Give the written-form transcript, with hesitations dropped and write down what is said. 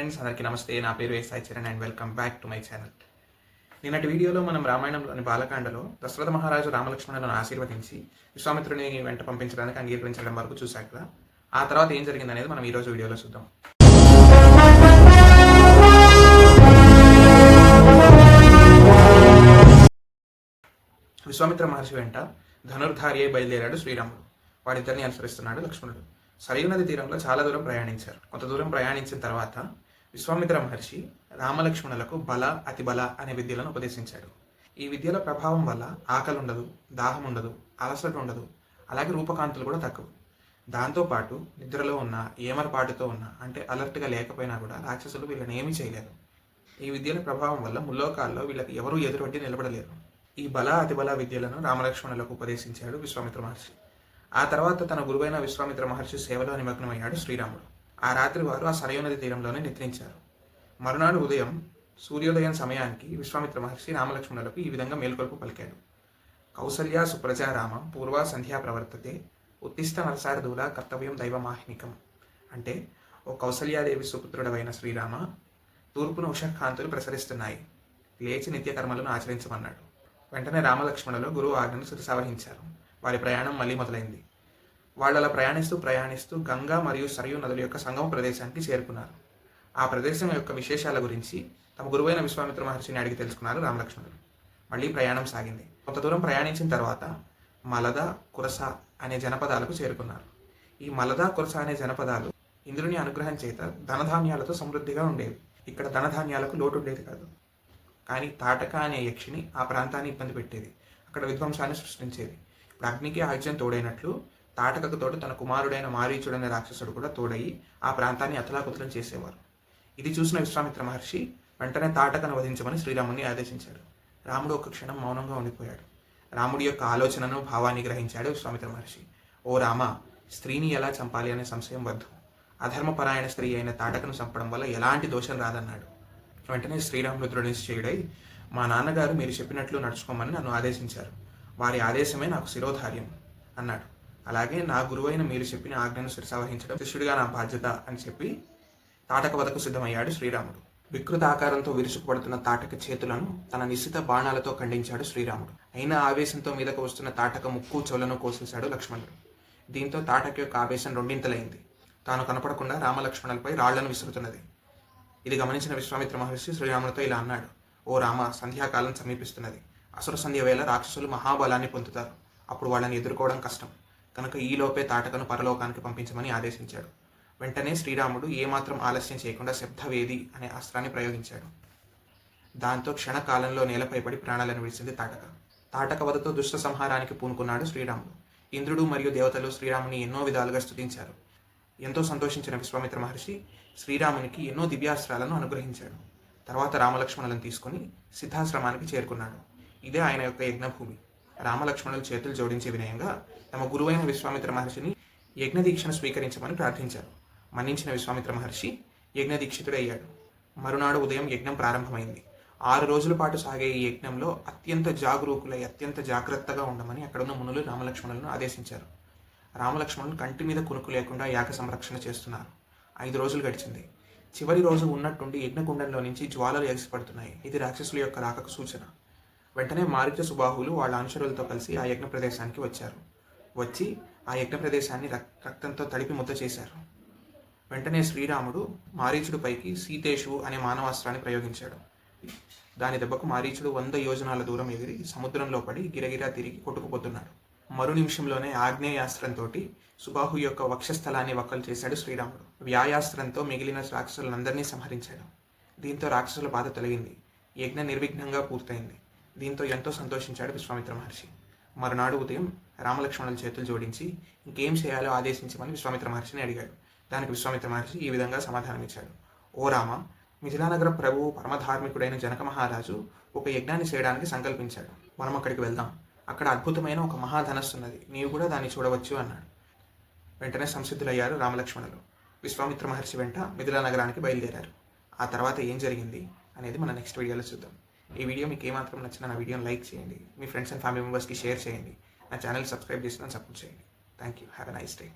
Friends, అందరికీ నమస్తే. నా పేరు Sai Charan and welcome back to my channel. నిన్నటి వీడియోలో మనం రామాయణంలోని బాలకాండలో దశరథ మహారాజు రామలక్ష్మణులను ఆశీర్వదించి విశ్వామిత్రుని వెంట పంపించడానికి అంగీకరించడం వరకు చూశాక కదా. ఆ తర్వాత ఏం జరిగింది అనేది మనం ఈరోజు వీడియోలో చూద్దాం. విశ్వామిత్ర మహర్షి వెంట ధనుర్ధారి అయి బయలుదేరాడు శ్రీరాముడు. వాడిద్దరిని అనుసరిస్తున్నాడు లక్ష్మణుడు. సరయూ నది తీరంలో చాలా దూరం ప్రయాణించారు. కొంత దూరం ప్రయాణించిన తర్వాత విశ్వామిత్ర మహర్షి రామలక్ష్మణులకు బల అతి బల అనే విద్యలను ఉపదేశించాడు. ఈ విద్యల ప్రభావం వల్ల ఆకలి ఉండదు, దాహం ఉండదు, అలసట ఉండదు, అలాగే రూపకాంతులు కూడా తక్కువ. దాంతోపాటు నిద్రలో ఉన్న ఏమరపాటుతో ఉన్న అంటే అలర్ట్గా లేకపోయినా కూడా రాక్షసులు వీళ్ళని ఏమీ చేయలేరు. ఈ విద్యల ప్రభావం వల్ల ముల్లోకాల్లో వీళ్ళకి ఎవరూ ఎదురొడ్డి నిలబడలేరు. ఈ బల అతి బల విద్యలను రామలక్ష్మణులకు ఉపదేశించాడు విశ్వామిత్ర మహర్షి. ఆ తర్వాత తన గురువైన విశ్వామిత్ర మహర్షి సేవలో నిమగ్నమయ్యాడు శ్రీరాముడు. ఆ రాత్రి వారు ఆ సరయూ నది తీరంలోనే నిద్రించారు. మరునాడు ఉదయం సూర్యోదయం సమయానికి విశ్వామిత్ర మహర్షి రామలక్ష్మణులకు ఈ విధంగా మేల్కొల్పు పలికాడు. కౌసల్యా సుప్రజారామం పూర్వ సంధ్యా ప్రవర్తతే ఉత్తిష్ట నరసారదూల కర్తవ్యం దైవమాహినికం. అంటే, ఓ కౌసల్యాదేవి సుపుత్రుడవైన శ్రీరామ, తూర్పున ఉషకాంతులు ప్రసరిస్తున్నాయి, లేచి నిత్యకర్మలను ఆచరించమన్నాడు. వెంటనే రామలక్ష్మణులు గురువు ఆజ్ఞను శిరసావహించారు. వారి ప్రయాణం మళ్ళీ మొదలైంది. వాళ్ళలా ప్రయాణిస్తూ గంగా మరియు సరయూ నదుల యొక్క సంగమ ప్రదేశానికి చేరుకున్నారు. ఆ ప్రదేశం యొక్క విశేషాల గురించి తమ గురువైన విశ్వామిత్ర మహర్షిని అడిగి తెలుసుకున్నారు రామలక్ష్మణులు. మళ్ళీ ప్రయాణం సాగింది. కొంత దూరం ప్రయాణించిన తర్వాత మలద, కురస అనే జనపదాలకు చేరుకున్నారు. ఈ మలద, కురస అనే జనపదాలు ఇంద్రుని అనుగ్రహం చేత ధనధాన్యాలతో సమృద్ధిగా ఉండేవి. ఇక్కడ ధనధాన్యాలకు లోటు ఉండేది కాదు. కానీ తాటక అనే యక్షిని ఆ ప్రాంతాన్ని ఇబ్బంది పెట్టేది. అక్కడ విధ్వంసాన్ని సృష్టించేది. ఇప్పుడు అగ్నికి ఆజ్యం తోడైనట్లు తాటకకు తోడు తన కుమారుడైన మారీచుడైన రాక్షసుడు కూడా తోడయి ఆ ప్రాంతాన్ని అతలాకుతలం చేసేవారు. ఇది చూసిన విశ్వామిత్ర మహర్షి వెంటనే తాటకను వధించమని శ్రీరాముని ఆదేశించాడు. రాముడు ఒక క్షణం మౌనంగా ఉండిపోయాడు. రాముడి యొక్క ఆలోచనను, భావాన్ని గ్రహించాడు విశ్వామిత్ర మహర్షి. ఓ రామ, స్త్రీని ఎలా చంపాలి అనే సంశయం వద్దు. అధర్మపరాయణ స్త్రీ అయిన తాటకను చంపడం వల్ల ఎలాంటి దోషం రాదన్నాడు. వెంటనే శ్రీరాముడు దృఢనిశ్చయుడై, మా నాన్నగారు మీరు చెప్పినట్లు నడుచుకోమని నన్ను ఆదేశించారు. వారి ఆదేశమే నాకు శిరోధార్యం అన్నాడు. అలాగే నా గురువైన మీరు చెప్పిన ఆజ్ఞను శిరసావహించడం శిష్యుడిగా నా బాధ్యత అని చెప్పి తాటక వదకు సిద్ధమయ్యాడు శ్రీరాముడు. వికృత ఆకారంతో విరుచుకుపడుతున్న తాటక చేతులను తన నిశ్చిత బాణాలతో ఖండించాడు శ్రీరాముడు. అయినా ఆవేశంతో మీదకు వస్తున్న తాటక ముక్కు చెవులను కోసేశాడు లక్ష్మణుడు. దీంతో తాటక యొక్క ఆవేశం రెండింతలైంది. తాను కనపడకుండా రామలక్ష్మణులపై రాళ్లను విసురుతున్నది. ఇది గమనించిన విశ్వామిత్ర మహర్షి శ్రీరాముడితో ఇలా అన్నాడు. ఓ రామ, సంధ్యాకాలం సమీపిస్తున్నది. అసుర సంధ్య వేళ రాక్షసులు మహాబలాన్ని పొందుతారు. అప్పుడు వాళ్ళని ఎదుర్కోవడం కష్టం. కనుక ఈలోపే తాటకను పరలోకానికి పంపించమని ఆదేశించాడు. వెంటనే శ్రీరాముడు ఏమాత్రం ఆలస్యం చేయకుండా శబ్దవేది అనే అస్త్రాన్ని ప్రయోగించాడు. దాంతో క్షణకాలంలో నేలపై పడి ప్రాణాలను విడిచింది తాటక. తాటక వధతో దుష్ట సంహారానికి పూనుకున్నాడు శ్రీరాముడు. ఇంద్రుడు మరియు దేవతలు శ్రీరాముని ఎన్నో విధాలుగా స్తుతించారు. ఎంతో సంతోషించిన విశ్వామిత్ర మహర్షి శ్రీరామునికి ఎన్నో దివ్యాస్త్రాలను అనుగ్రహించాడు. తర్వాత రామలక్ష్మణులను తీసుకుని సిద్ధాశ్రమానికి చేరుకున్నాడు. ఇదే ఆయన యొక్క యజ్ఞభూమి. రామలక్ష్మణులు చేతులు జోడించే వినయంగా తమ గురువైన విశ్వామిత్ర మహర్షిని యజ్ఞదీక్షను స్వీకరించమని ప్రార్థించారు. మన్నించిన విశ్వామిత్ర మహర్షి యజ్ఞదీక్షితుడయ్యాడు. మరునాడు ఉదయం యజ్ఞం ప్రారంభమైంది. 6 రోజుల పాటు సాగే ఈ యజ్ఞంలో అత్యంత జాగరూకులై అత్యంత జాగ్రత్తగా ఉండమని అక్కడున్న మునులు రామలక్ష్మణులను ఆదేశించారు. రామలక్ష్మణులు కంటి మీద కునుకు లేకుండా యాగ సంరక్షణ చేస్తున్నారు. 5 రోజులు గడిచింది. చివరి రోజు ఉన్నట్టుండి యజ్ఞకుండంలో నుంచి జ్వాలలు ఎగిసిపడుతున్నాయి. ఇది రాక్షసుల యొక్క రాకకు సూచన. వెంటనే మారీచ సుబాహులు వాళ్ళ అనుచరులతో కలిసి ఆ యజ్ఞ ప్రదేశానికి వచ్చి ఆ యజ్ఞ ప్రదేశాన్ని రక్తంతో తడిపి ముద్ద చేశారు. వెంటనే శ్రీరాముడు మారీచుడు పైకి సీతేషు అనే మానవాస్త్రాన్ని ప్రయోగించాడు. దాని దెబ్బకు మారీచుడు 100 యోజనాల దూరం ఎగిరి సముద్రంలో పడి గిరగిరా తిరిగి కొట్టుకుపోతున్నాడు. మరు నిమిషంలోనే ఆగ్నేయాస్త్రంతో సుబాహు యొక్క వక్షస్థలాన్ని వక్కలు చేశాడు శ్రీరాముడు. వ్యాయాస్త్రంతో మిగిలిన రాక్షసులందరినీ సంహరించాడు. దీంతో రాక్షసుల బాధ తొలగింది. యజ్ఞ నిర్విఘ్నంగా పూర్తయింది. దీంతో ఎంతో సంతోషించాడు విశ్వామిత్ర మహర్షి. మరునాడు ఉదయం రామలక్ష్మణుల చేతులు జోడించి ఇంకేం చేయాలో ఆదేశించమని విశ్వామిత్ర మహర్షిని అడిగాడు. దానికి విశ్వామిత్ర మహర్షి ఈ విధంగా సమాధానమిచ్చాడు. ఓ రామ, మిథిలానగర ప్రభువు పరమధార్మికుడైన జనక మహారాజు ఒక యజ్ఞాన్ని చేయడానికి సంకల్పించాడు. మనం అక్కడికి వెళ్దాం. అక్కడ అద్భుతమైన ఒక మహాధనస్సు ఉన్నది. నీవు కూడా దాన్ని చూడవచ్చు అన్నాడు. వెంటనే సంసిద్ధులయ్యారు రామలక్ష్మణులు. విశ్వామిత్ర మహర్షి వెంట మిథిలా నగరానికి బయలుదేరారు. ఆ తర్వాత ఏం జరిగింది అనేది మన నెక్స్ట్ వీడియోలో చూద్దాం. ఈ వీడియో మీకు ఏమాత్రం నచ్చినా నా వీడియోని లైక్ చేయండి. మీ ఫ్రెండ్స్ అండ్ ఫ్యామిలీ మెంబర్స్కి షేర్ చేయండి. నా ఛానల్ సబ్స్క్రైబ్ చేసి నన్ను సపోర్ట్ చేయండి. Thank you. Have a nice day.